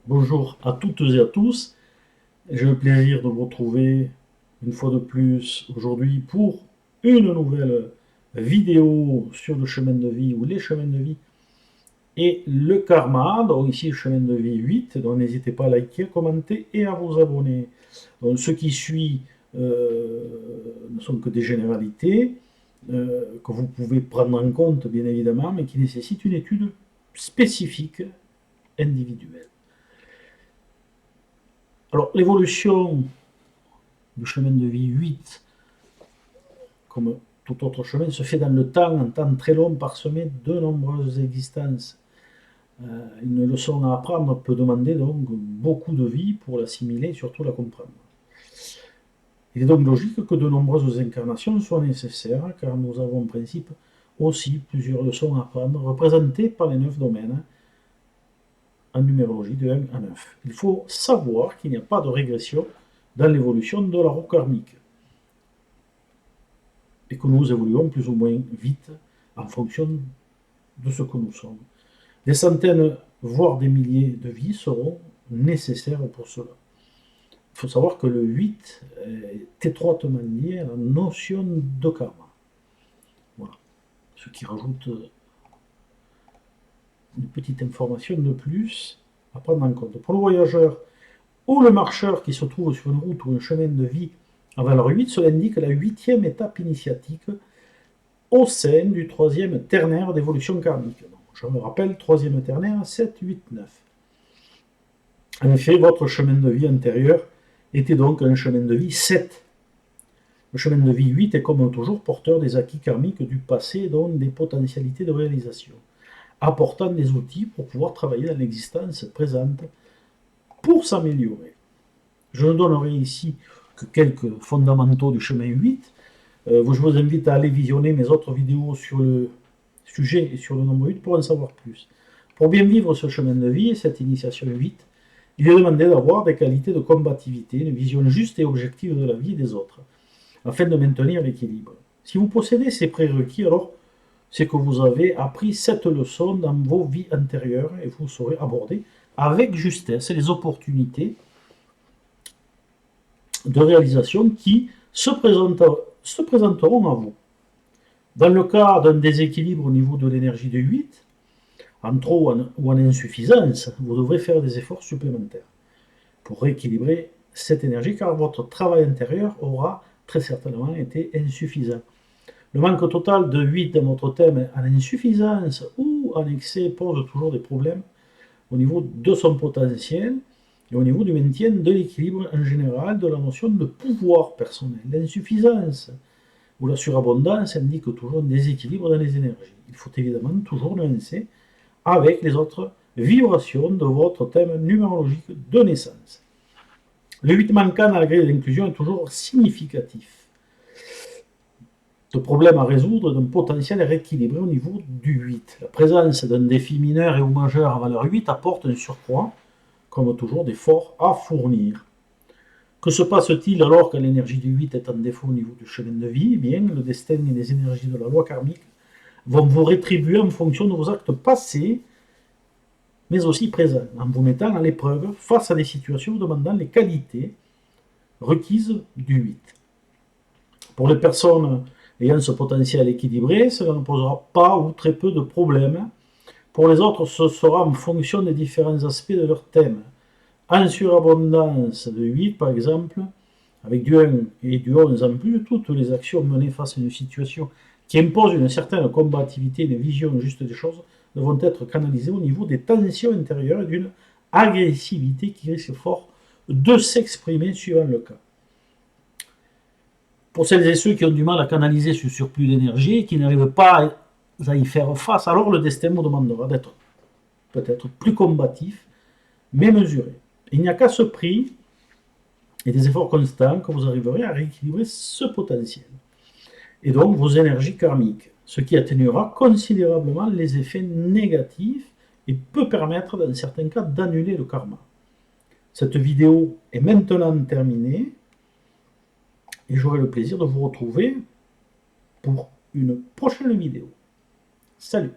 Bonjour à toutes et à tous. J'ai le plaisir de vous retrouver une fois de plus aujourd'hui pour une nouvelle vidéo sur le chemin de vie ou les chemins de vie et le karma. Donc ici le chemin de vie 8. Donc n'hésitez pas à liker, commenter et à vous abonner. Donc ce qui suit ne sont que des généralités que vous pouvez prendre en compte bien évidemment, mais qui nécessitent une étude spécifique individuelle. Alors l'évolution du chemin de vie 8, comme tout autre chemin, se fait dans le temps, un temps très long, parsemé de nombreuses existences. Une leçon à apprendre peut demander donc beaucoup de vie pour l'assimiler et surtout la comprendre. Il est donc logique que de nombreuses incarnations soient nécessaires, car nous avons en principe aussi plusieurs leçons à apprendre, représentées par les 9 domaines en numérologie de 1 à 9. Il faut savoir qu'il n'y a pas de régression dans l'évolution de la roue karmique, et que nous évoluons plus ou moins vite en fonction de ce que nous sommes. Des centaines, voire des milliers de vies seront nécessaires pour cela. Il faut savoir que le 8 est étroitement lié à la notion de karma. Voilà. Ce qui rajoute une petite information de plus à prendre en compte. Pour le voyageur ou le marcheur qui se trouve sur une route ou un chemin de vie à valeur 8, cela indique la 8e étape initiatique au sein du 3e ternaire d'évolution karmique. Donc, je me rappelle, 3e ternaire, 7, 8, 9. En effet, votre chemin de vie antérieur était donc un chemin de vie 7. Le chemin de vie 8 est comme toujours porteur des acquis karmiques du passé et donc des potentialités de réalisation, apportant des outils pour pouvoir travailler dans l'existence présente pour s'améliorer. Je ne donnerai ici que quelques fondamentaux du chemin 8. Je vous invite à aller visionner mes autres vidéos sur le sujet et sur le nombre 8 pour en savoir plus. Pour bien vivre ce chemin de vie et cette initiation 8, il est demandé d'avoir des qualités de combativité, une vision juste et objective de la vie et des autres, afin de maintenir l'équilibre. Si vous possédez ces prérequis, alors c'est que vous avez appris cette leçon dans vos vies antérieures et vous saurez aborder avec justesse les opportunités de réalisation qui se présenteront à vous. Dans le cas d'un déséquilibre au niveau de l'énergie de 8, en trop ou en insuffisance, vous devrez faire des efforts supplémentaires pour rééquilibrer cette énergie, car votre travail intérieur aura très certainement été insuffisant. Le manque total de 8 dans votre thème en insuffisance ou en excès pose toujours des problèmes au niveau de son potentiel et au niveau du maintien de l'équilibre en général de la notion de pouvoir personnel. L'insuffisance ou la surabondance indique toujours un déséquilibre dans les énergies. Il faut évidemment toujours nuancer avec les autres vibrations de votre thème numérologique de naissance. Le 8 manquant à la grille de l'inclusion est toujours significatif de problèmes à résoudre d'un potentiel rééquilibré au niveau du 8. La présence d'un défi mineur et ou majeur à valeur 8 apporte un surcroît, comme toujours, d'efforts à fournir. Que se passe-t-il alors que l'énergie du 8 est en défaut au niveau du chemin de vie? Eh bien, le destin et les énergies de la loi karmique vont vous rétribuer en fonction de vos actes passés, mais aussi présents, en vous mettant à l'épreuve face à des situations demandant les qualités requises du 8. Pour les personnes ayant ce potentiel équilibré, cela ne posera pas ou très peu de problèmes. Pour les autres, ce sera en fonction des différents aspects de leur thème. En surabondance de 8, par exemple, avec du 1 et du 11 en plus, toutes les actions menées face à une situation qui impose une certaine combativité, une vision juste des choses, devront être canalisées au niveau des tensions intérieures et d'une agressivité qui risque fort de s'exprimer suivant le cas. Pour celles et ceux qui ont du mal à canaliser ce surplus d'énergie et qui n'arrivent pas à y faire face, alors le destin vous demandera d'être peut-être plus combatif, mais mesuré. Il n'y a qu'à ce prix et des efforts constants que vous arriverez à rééquilibrer ce potentiel. Et donc vos énergies karmiques, ce qui atténuera considérablement les effets négatifs et peut permettre dans certains cas d'annuler le karma. Cette vidéo est maintenant terminée et j'aurai le plaisir de vous retrouver pour une prochaine vidéo. Salut!